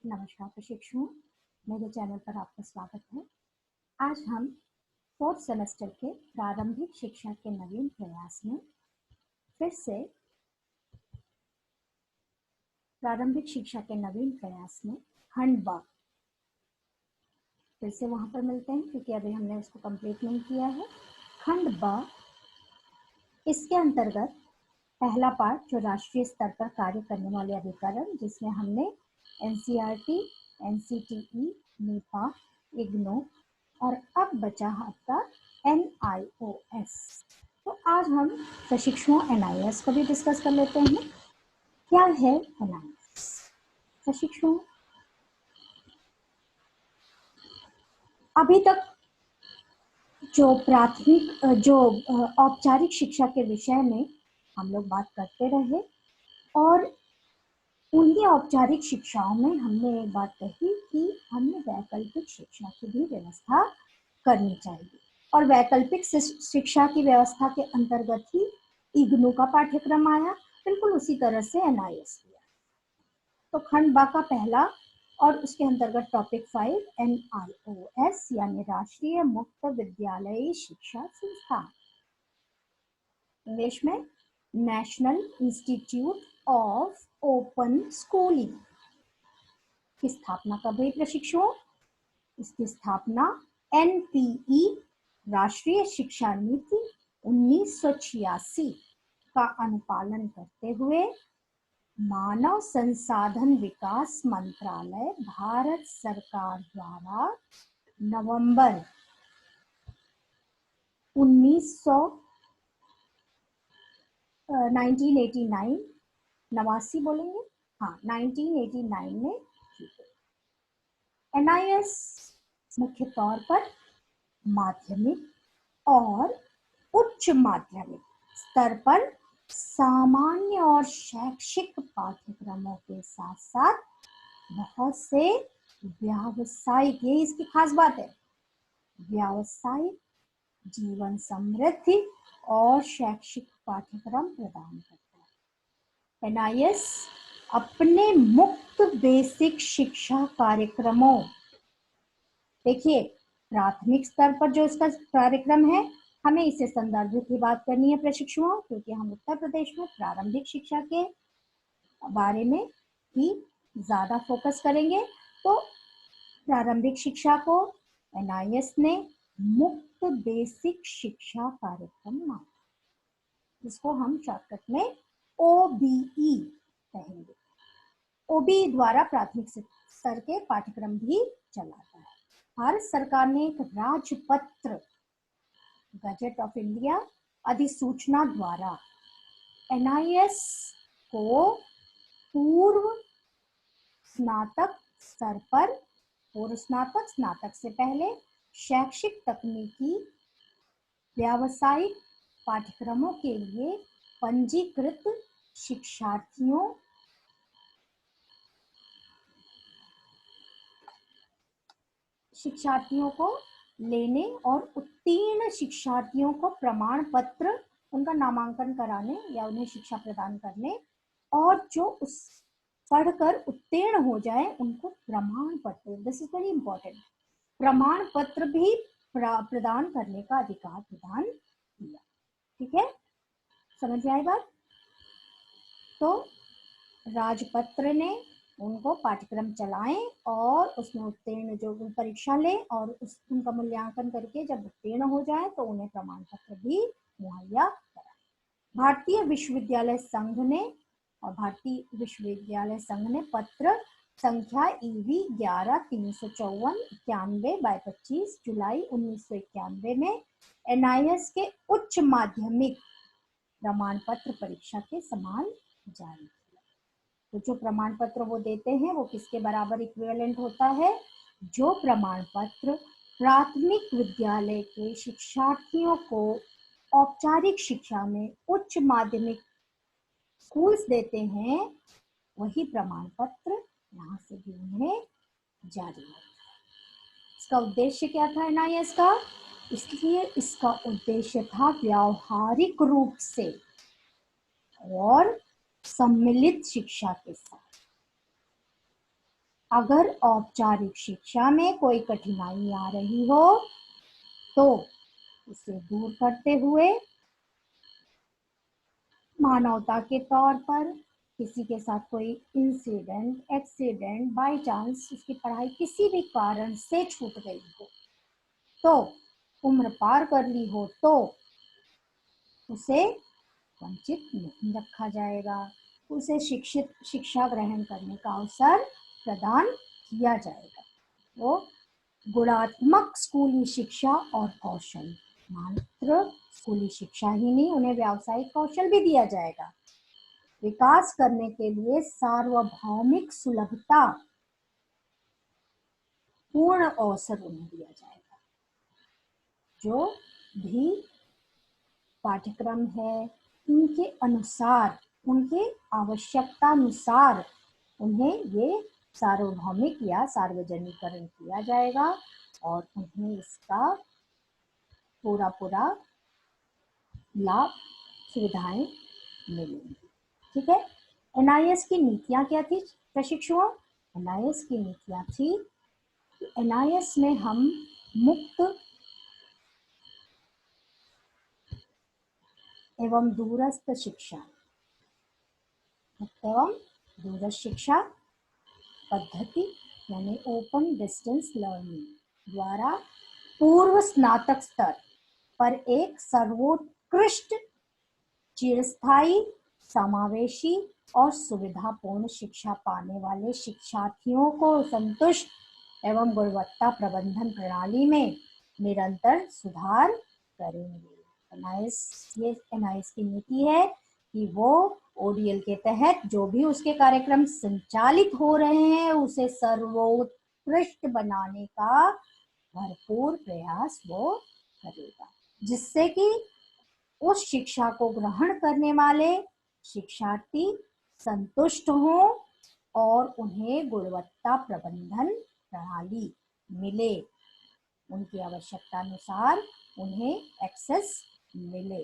नमस्कार प्रशिक्षुओं, मेरे चैनल पर आपका स्वागत है। आज हम 4th सेमेस्टर के प्रारंभिक शिक्षा के नवीन प्रयास में फिर से प्रारंभिक शिक्षा के नवीन प्रयास में खंड ब फिर से वहां पर मिलते हैं क्योंकि अभी हमने उसको कंप्लीट नहीं किया है। खंड ब इसके अंतर्गत पहला पार्ट जो राष्ट्रीय स्तर पर कार्य करने वाले अभिकरण, जिसमें हमने एनसीईआरटी, एनसीटीई, नीपा, इग्नू और अब बचा आपका एनआईओएस। तो आज हम प्रशिक्षुओं एनआईओएस को भी डिस्कस कर लेते हैं। क्या है एनआईओएस? प्रशिक्षुओं, अभी तक जो औपचारिक शिक्षा के विषय में हम लोग बात करते रहे और उनकी औपचारिक शिक्षाओं में हमने एक बात कही कि हमें वैकल्पिक शिक्षा की भी व्यवस्था करनी चाहिए और वैकल्पिक शिक्षा की व्यवस्था के अंतर्गत ही इग्नू का पाठ्यक्रम आया, बिल्कुल उसी तरह से एनआईओएस किया। तो खंड बा का पहला और उसके अंतर्गत टॉपिक 5 एनआईओएस यानी राष्ट्रीय मुक्त विद्यालयी शिक्षा संस्थान, इंग्लिश में national institute of open schooling की स्थापना कब हुई प्रशिक्षुओं? इसकी स्थापना एनपीई राष्ट्रीय शिक्षा नीति 1986 का अनुपालन करते हुए मानव संसाधन विकास मंत्रालय भारत सरकार द्वारा नवंबर 1989 89 बोलेंगे, हाँ 1989 में की गई। एनआईओएस मुख्य तौर पर माध्यमिक और उच्च माध्यमिक स्तर पर सामान्य और शैक्षिक पाठ्यक्रमों के साथ साथ बहुत से व्यावसायिक, ये इसकी खास बात है, व्यावसायिक, जीवन समृद्धि और शैक्षिक पाठ्यक्रम प्रदान करता है। एनआईओएस अपने मुक्त बेसिक शिक्षा कार्यक्रमों, देखिए प्राथमिक स्तर पर जो इसका कार्यक्रम है, हमें इसे संदर्भित ही बात करनी है प्रशिक्षुओं, क्योंकि हम उत्तर प्रदेश में प्रारंभिक शिक्षा के बारे में ही ज्यादा फोकस करेंगे। तो प्रारंभिक शिक्षा को एनआईओएस ने मुक्त बेसिक शिक्षा कार्यक्रम माना, जिसको हम शॉर्टकट में ओबीई कहेंगे। ओबीई द्वारा प्राथमिक स्तर के पाठ्यक्रम भी चलाता है। भारत सरकार ने एक राजपत्र गजट ऑफ इंडिया अधिसूचना द्वारा एनआईओएस को पूर्व स्नातक स्तर पर, पूर्व स्नातक, स्नातक से पहले शैक्षिक, तकनीकी, व्यावसायिक पाठ्यक्रमों के लिए पंजीकृत शिक्षार्थियों को लेने और उत्तीर्ण शिक्षार्थियों को प्रमाण पत्र, उनका नामांकन कराने या उन्हें शिक्षा प्रदान करने, और जो उस पढ़कर उत्तीर्ण हो जाए उनको प्रमाण पत्र, दिस इज वेरी इंपॉर्टेंट, प्रमाण पत्र भी प्रदान करने का अधिकार प्रदान किया। ठीक है, समझ में आई बात? तो राजपत्र ने उनको पाठ्यक्रम चलाएं और उसमें उत्तीर्ण जो परीक्षा ले और उनका मूल्यांकन करके जब उत्तीर्ण हो जाए तो उन्हें प्रमाण पत्र भी मुहैया कराए। भारतीय विश्वविद्यालय संघ ने पत्र संख्या EV 11-354/25 जुलाई 1991 में एनआईओएस के उच्च माध्यमिक प्रमाण पत्र परीक्षा के समान जारी किया। तो जो प्रमाण पत्र वो देते हैं वो किसके बराबर इक्विवेलेंट होता है? जो प्रमाण पत्र प्राथमिक विद्यालय के शिक्षार्थियों को औपचारिक शिक्षा में उच्च माध्यमिक स्कूल्स देते हैं, वही प्रमाण पत्र यहाँ से भी उन्हें जारी होता है। इसका उद्देश्य क्या था एनआईओएस का? इसलिए इसका उद्देश्य था व्यावहारिक रूप से और सम्मिलित शिक्षा के साथ अगर औपचारिक शिक्षा में कोई कठिनाई आ रही हो तो उसे दूर करते हुए मानवता के तौर पर किसी के साथ कोई इंसिडेंट एक्सीडेंट बाय चांस उसकी पढ़ाई किसी भी कारण से छूट गई हो, तो उम्र पार कर ली हो, तो उसे वंचित नहीं रखा जाएगा, उसे शिक्षा ग्रहण करने का अवसर प्रदान किया जाएगा। तो गुणात्मक स्कूली शिक्षा और कौशल, मात्र स्कूली शिक्षा ही नहीं, उन्हें व्यावसायिक कौशल भी दिया जाएगा। विकास करने के लिए सार्वभौमिक सुलभता पूर्ण अवसर उन्हें दिया जाएगा। जो भी पाठ्यक्रम है उनके अनुसार, उनके आवश्यकता अनुसार उन्हें ये सार्वभौमिक या सार्वजनिकरण किया जाएगा और उन्हें इसका पूरा लाभ सुविधाएं मिलेंगी। ठीक है। एनआईएस की नीतियां क्या थी प्रशिक्षुओं? एनआईएस की नीतियां थी कि एनआईएस में हम मुक्त एवं दूरस्थ शिक्षा, मुक्त एवं दूरस्थ शिक्षा पद्धति यानी ओपन डिस्टेंस लर्निंग द्वारा पूर्व स्नातक स्तर पर एक सर्वोत्कृष्ट, चिरस्थायी, समावेशी और सुविधापूर्ण शिक्षा पाने वाले शिक्षार्थियों को संतुष्ट एवं गुणवत्ता प्रबंधन प्रणाली में निरंतर सुधार करेंगे। एनआईएस की नीति है कि वो ओडीएल के तहत जो भी उसके कार्यक्रम संचालित हो रहे हैं उसे सर्वोत्कृष्ट बनाने का भरपूर प्रयास वो करेगा, जिससे कि उस शिक्षा को ग्रहण करने वाले शिक्षार्थी संतुष्ट हों और उन्हें गुणवत्ता प्रबंधन प्रणाली मिले, उनकी आवश्यकता अनुसार उन्हें एक्सेस मिले।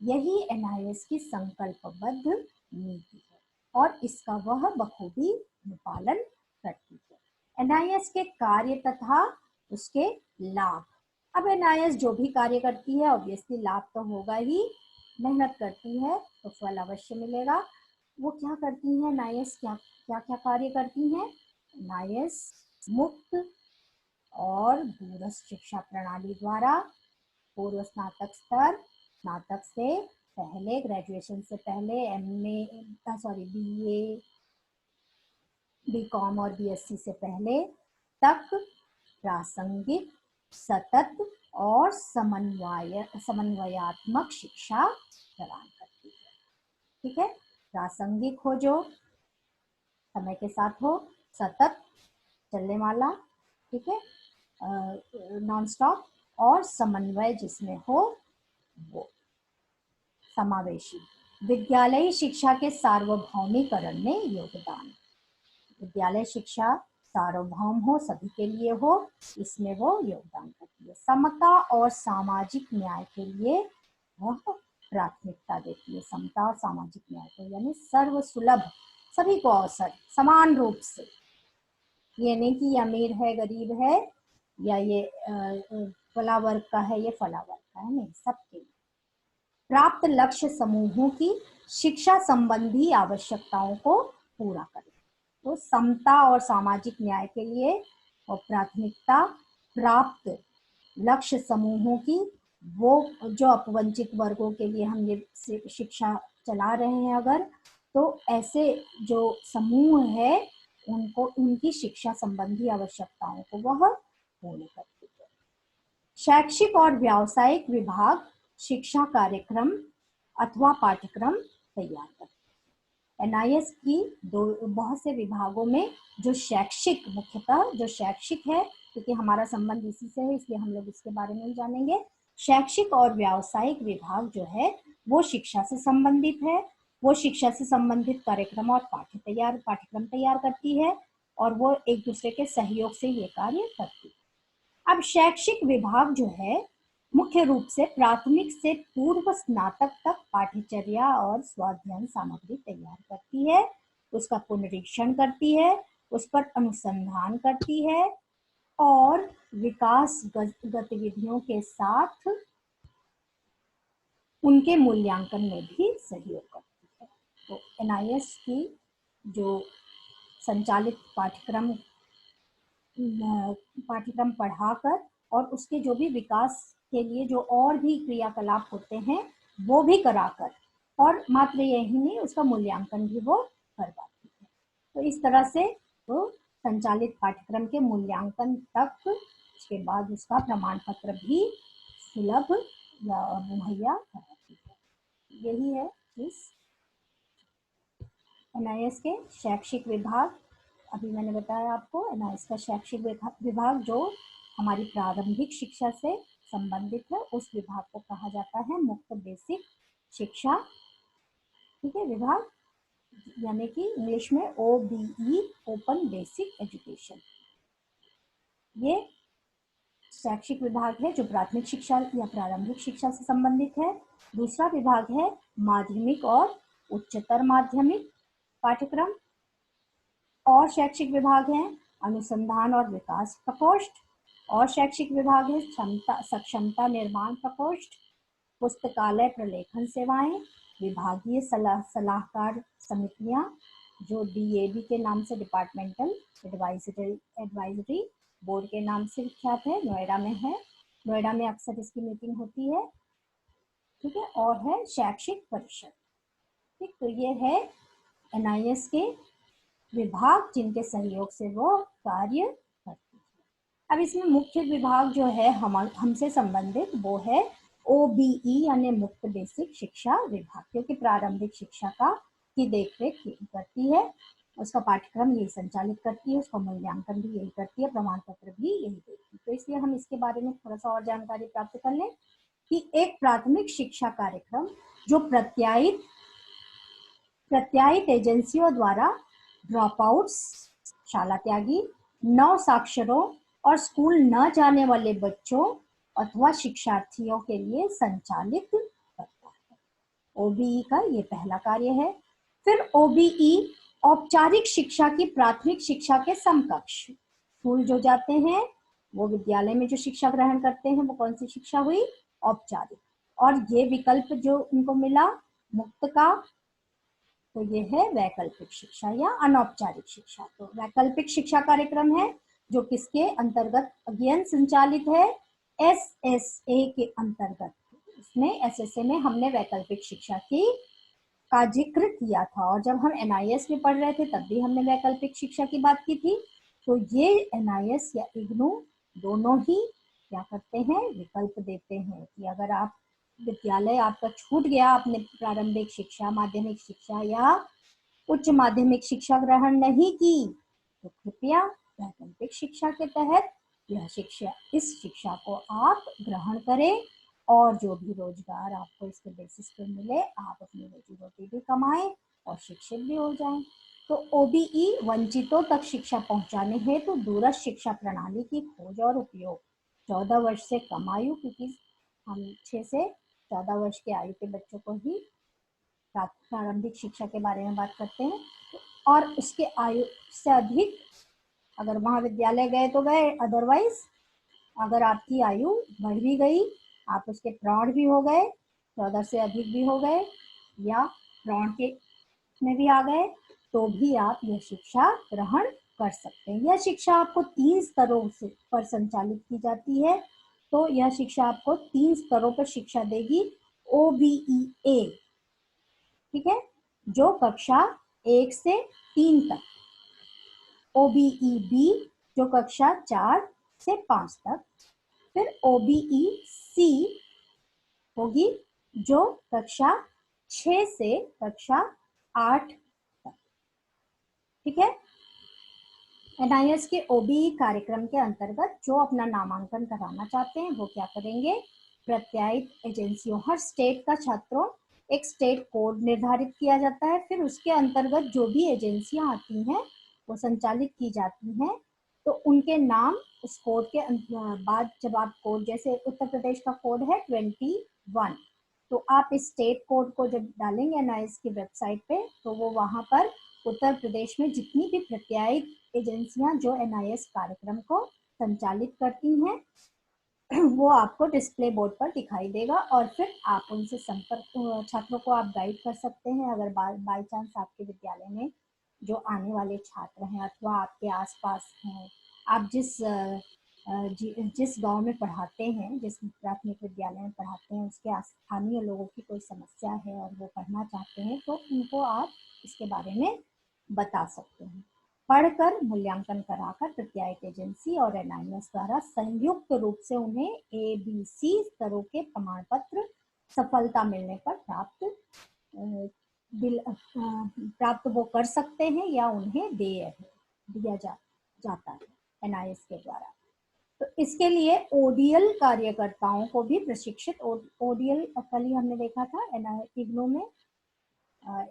यही एनआईएस की संकल्पबद्ध नीति है और इसका वह बखूबी अनुपालन करती है। एनआईएस के कार्य तथा उसके लाभ। अब एनआईएस जो भी कार्य करती है ऑब्वियसली लाभ तो होगा ही, मेहनत करती है तो फल अवश्य मिलेगा। वो क्या करती है एनआईएस, क्या क्या क्या कार्य करती है? एनआईएस मुक्त और दूरस्थ शिक्षा प्रणाली द्वारा पूर्व स्नातक स्तर, स्नातक से पहले, ग्रेजुएशन से पहले, बीए, बीकॉम और बीएससी से पहले तक प्रासंगिक, सतत और समन्वयात्मक शिक्षा प्रदान करती है। ठीक है। प्रासंगिक हो, जो समय के साथ हो, सतत चलने वाला, ठीक है, नॉन स्टॉप, और समन्वय जिसमें हो वो समावेशी। विद्यालयी शिक्षा के सार्वभौमिकरण में योगदान। विद्यालय शिक्षा सार्वभौम हो, सभी के लिए हो, इसमें वो योगदान करती है। समता और सामाजिक न्याय के लिए वह प्राथमिकता देती है। समता और सामाजिक न्याय को यानी सर्वसुलभ, सभी को अवसर समान रूप से, ये नहीं कि अमीर है गरीब है या ये फला वर्ग का है ये फला वर्ग का है, नहीं, सबके लिए। प्राप्त लक्ष्य समूहों की शिक्षा संबंधी आवश्यकताओं को पूरा करें। तो समता और सामाजिक न्याय के लिए और प्राथमिकता प्राप्त लक्ष्य समूहों की, वो जो अपवंचित वर्गों के लिए हम ये शिक्षा चला रहे हैं, अगर तो ऐसे जो समूह है उनको, उनकी शिक्षा संबंधी आवश्यकताओं को वह पूर्ण करती है। शैक्षिक और व्यावसायिक विभाग शिक्षा कार्यक्रम अथवा पाठ्यक्रम तैयार करते हैं। एनआईएस की बहुत से विभागों में जो शैक्षिक, मुख्यतः जो शैक्षिक है, क्योंकि हमारा संबंध इसी से है इसलिए हम लोग इसके बारे में ही जानेंगे। शैक्षिक और व्यावसायिक विभाग जो है वो शिक्षा से संबंधित है, वो शिक्षा से संबंधित कार्यक्रम और पाठ्यक्रम तैयार करती है और वो एक दूसरे के सहयोग से ये कार्य करती है। अब शैक्षिक विभाग जो है मुख्य रूप से प्राथमिक से पूर्व स्नातक तक पाठ्यचर्या और स्वाध्ययन सामग्री तैयार करती है, उसका पुनरीक्षण करती है, उस पर अनुसंधान करती है और विकास गतिविधियों के साथ उनके मूल्यांकन में भी सहयोग करती है। तो एनआईएस की जो संचालित पाठ्यक्रम पढ़ाकर और उसके जो भी विकास के लिए जो और भी क्रियाकलाप होते हैं वो भी कराकर, और मात्र यही नहीं, उसका मूल्यांकन भी वो करवाती है। तो इस तरह से वो संचालित पाठ्यक्रम के मूल्यांकन तक, उसके बाद उसका प्रमाण पत्र भी सुलभ मुहैया कराती है। यही है इस एनआईएस के शैक्षिक विभाग। अभी मैंने बताया आपको एनआईएस का शैक्षिक विभाग जो हमारी प्रारंभिक शिक्षा से संबंधित है, उस विभाग को कहा जाता है मुक्त बेसिक शिक्षा, ठीक है, विभाग, यानी कि इंग्लिश में OBE, ओपन बेसिक एजुकेशन। ये शैक्षिक विभाग है जो प्राथमिक शिक्षा या प्रारंभिक शिक्षा से संबंधित है। दूसरा विभाग है माध्यमिक और उच्चतर माध्यमिक पाठ्यक्रम। और शैक्षिक विभाग है अनुसंधान और विकास प्रकोष्ठ। और शैक्षिक विभाग है सक्षमता निर्माण प्रकोष्ठ, पुस्तकालय प्रलेखन सेवाएं, विभागीय सलाहकार समितियां जो DAB के नाम से, डिपार्टमेंटल एडवाइजरी बोर्ड के नाम से विख्यात है, नोएडा में है, नोएडा में अक्सर इसकी मीटिंग होती है, ठीक है। और है शैक्षिक परिषद, ठीक। तो ये है एनआईएस के विभाग जिनके सहयोग से वो कार्य करती है। अब इसमें मुख्य विभाग जो है हमसे संबंधित वो है OBE यानी मुक्त बेसिक शिक्षा विभाग, क्योंकि प्रारंभिक शिक्षा की देखरेख करती है, उसका पाठ्यक्रम यही संचालित करती है, उसका मूल्यांकन भी यही करती है, प्रमाण पत्र भी यही देती है। तो इसलिए हम इसके बारे में थोड़ा सा और जानकारी प्राप्त कर लें कि एक प्राथमिक शिक्षा कार्यक्रम जो प्रत्यायित एजेंसियों द्वारा ड्रॉपआउट्स, शाला त्यागी, नव साक्षरों और स्कूल न जाने वाले बच्चों अथवा शिक्षार्थियों के लिए संचालित करता है। OBE का ये पहला कार्य है। फिर OBE औपचारिक शिक्षा की प्राथमिक शिक्षा के समकक्ष, स्कूल जो जाते हैं वो विद्यालय में जो शिक्षा ग्रहण करते हैं वो कौन सी शिक्षा हुई? औपचारिक। और ये विकल्प जो उनको मिला मुक्त का, तो ये है वैकल्पिक शिक्षा या अनौपचारिक शिक्षा। तो वैकल्पिक शिक्षा कार्यक्रम है जो किसके अंतर्गत अध्ययन संचालित है? SSA के अंतर्गत। इसमें SSA में हमने वैकल्पिक शिक्षा का जिक्र किया था, और जब हम NIS में पढ़ रहे थे तब भी हमने वैकल्पिक शिक्षा की बात की थी। तो ये NIS या IGNOU दोनों ही क्या करते हैं? विकल्प देते हैं कि अगर आप विद्यालय आपका छूट गया, आपने प्रारंभिक शिक्षा, माध्यमिक शिक्षा या उच्च माध्यमिक शिक्षा ग्रहण नहीं की, तो कृपया वैकल्पिक शिक्षा के तहत इस शिक्षा को आप ग्रहण करें, और जो भी रोजगार आपको इसके बेसिस पे मिले, आप अपनी रोजी रोटी भी कमाएं और शिक्षित भी हो जाएं। तो OBE वंचितों तक शिक्षा पहुंचाने हेतु दूरस्थ शिक्षा प्रणाली की खोज और उपयोग 14 वर्ष से कम आयु, क्योंकि हम 6 से 14 वर्ष के आयु के बच्चों को ही प्रारंभिक शिक्षा के बारे में बात करते हैं, और उसके आयु से अधिक अगर महाविद्यालय गए तो गए, अदरवाइज अगर आपकी आयु बढ़ भी गई, आप उसके प्रौढ़ भी हो गए, 14 से अधिक भी हो गए या प्रौढ़ के में भी आ गए, तो भी आप यह शिक्षा ग्रहण कर सकते हैं। यह शिक्षा आपको 3 स्तरों पर संचालित की जाती है। तो यह शिक्षा आपको 3 स्तरों पर शिक्षा देगी। OBEA, ठीक है, जो कक्षा 1 से 3 तक, OBEB जो कक्षा 4 से 5 तक, फिर OBEC होगी जो कक्षा 6 से कक्षा 8 तक, ठीक है। NIS के OBE कार्यक्रम के अंतर्गत जो अपना नामांकन कराना चाहते हैं वो क्या करेंगे? प्रत्यायित एजेंसियों, हर स्टेट का छात्रों एक स्टेट कोड निर्धारित किया जाता है, फिर उसके अंतर्गत जो भी एजेंसियां आती हैं वो संचालित की जाती हैं, तो उनके नाम उस कोड के बाद, जब आप कोड, जैसे उत्तर प्रदेश का कोड है 21, तो आप इस स्टेट कोड को जब डालेंगे NIS की वेबसाइट पे, तो वो वहां पर उत्तर प्रदेश में जितनी भी प्रत्यायित एजेंसियां जो NIS कार्यक्रम को संचालित करती हैं वो आपको डिस्प्ले बोर्ड पर दिखाई देगा और फिर आप उनसे संपर्क, छात्रों को आप गाइड कर सकते हैं। अगर बाई चांस आपके विद्यालय में जो आने वाले छात्र हैं अथवा आपके आसपास हैं, आप जिस गांव में पढ़ाते हैं, जिस प्राथमिक विद्यालय में पढ़ाते हैं, उसके स्थानीय लोगों की कोई समस्या है और वो पढ़ना चाहते हैं तो उनको आप इसके बारे में बता सकते हैं। पढ़कर मूल्यांकन कराकर प्रत्यायित एजेंसी और NIS द्वारा संयुक्त रूप से उन्हें ABC स्तरों के प्रमाण पत्र सफलता मिलने पर प्राप्त वो कर सकते हैं या उन्हें दिया जाता है NIS के द्वारा। तो इसके लिए ODL कार्यकर्ताओं को भी प्रशिक्षित, ODL कल ही हमने देखा था IGNOU में,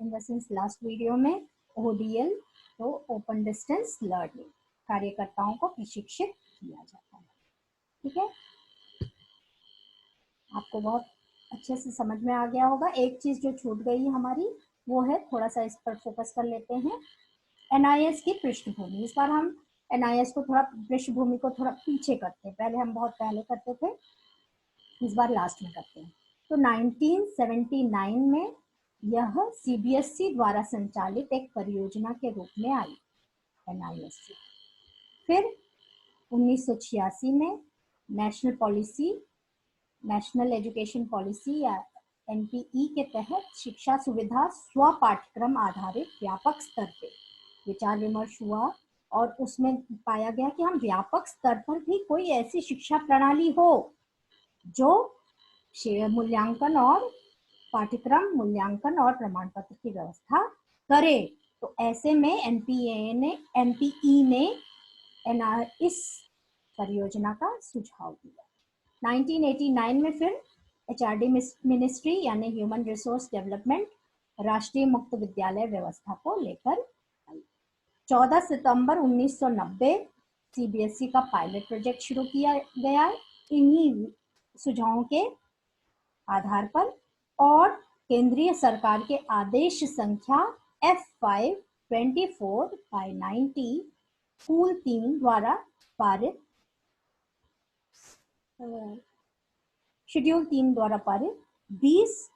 in the sense last video में ODL तो ओपन डिस्टेंस लर्निंग कार्यकर्ताओं को प्रशिक्षित किया जाता है। ठीक है, आपको बहुत अच्छे से समझ में आ गया होगा। एक चीज जो छूट गई है हमारी वो है, थोड़ा सा इस पर फोकस कर लेते हैं, NIS की पृष्ठभूमि। इस बार हम NIS को थोड़ा पृष्ठभूमि को थोड़ा पीछे करते हैं, पहले हम बहुत पहले करते थे, इस बार लास्ट में करते हैं। तो 1979 में यह CBSE द्वारा संचालित एक परियोजना के रूप में आई NIS। फिर 1986 में नेशनल एजुकेशन पॉलिसी या NPE के तहत शिक्षा सुविधा स्व पाठ्यक्रम आधारित व्यापक स्तर पे विचार विमर्श हुआ और उसमें पाया गया कि हम व्यापक स्तर पर भी कोई ऐसी शिक्षा प्रणाली हो जो मूल्यांकन और पाठ्यक्रम मूल्यांकन और प्रमाण पत्र की व्यवस्था करे। तो ऐसे में NPE ने इस परियोजना का सुझाव दिया। 1989 में फिर HRD मिनिस्ट्री यानी ह्यूमन रिसोर्स डेवलपमेंट राष्ट्रीय मुक्त विद्यालय व्यवस्था को लेकर आई। 14 सितंबर 1990 CBSE का पायलट प्रोजेक्ट शुरू किया गया इन्हीं सुझावों के आधार पर और केंद्रीय सरकार के आदेश संख्या F5/24/90 स्कूल 3 द्वारा पारित शेड्यूल 3 द्वारा पारित 20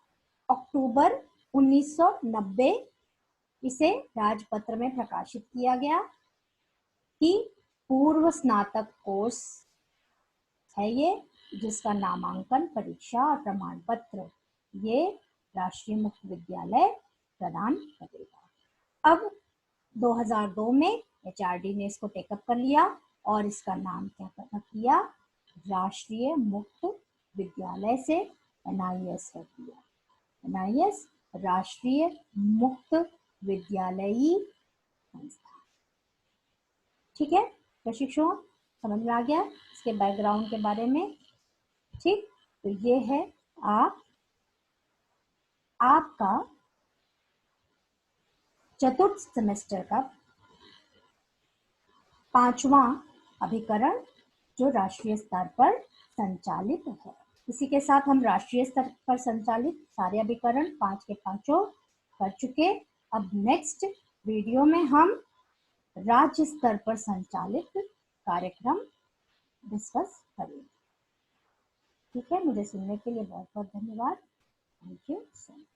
अक्टूबर 1990 इसे राजपत्र में प्रकाशित किया गया कि पूर्व स्नातक कोर्स है ये, जिसका नामांकन परीक्षा और प्रमाण पत्र ये राष्ट्रीय मुक्त विद्यालय प्रदान करेगा। अब 2002 में HRD ने इसको टेकअप कर लिया और इसका नाम क्या रख दिया, राष्ट्रीय मुक्त विद्यालय से NIS रख दिया। NIS राष्ट्रीय मुक्त विद्यालयी संस्था। ठीक है प्रशिक्षुओं, समझ में आ गया इसके बैकग्राउंड के बारे में। ठीक, तो ये है आपका चतुर्थ सेमेस्टर का 5वां अभिकरण जो राष्ट्रीय स्तर पर संचालित है। इसी के साथ हम राष्ट्रीय स्तर पर संचालित सारे अभिकरण 5 के 5 कर चुके। अब नेक्स्ट वीडियो में हम राज्य स्तर पर संचालित कार्यक्रम डिस्कस करेंगे। ठीक है, मुझे सुनने के लिए बहुत बहुत धन्यवाद। Thank you so much.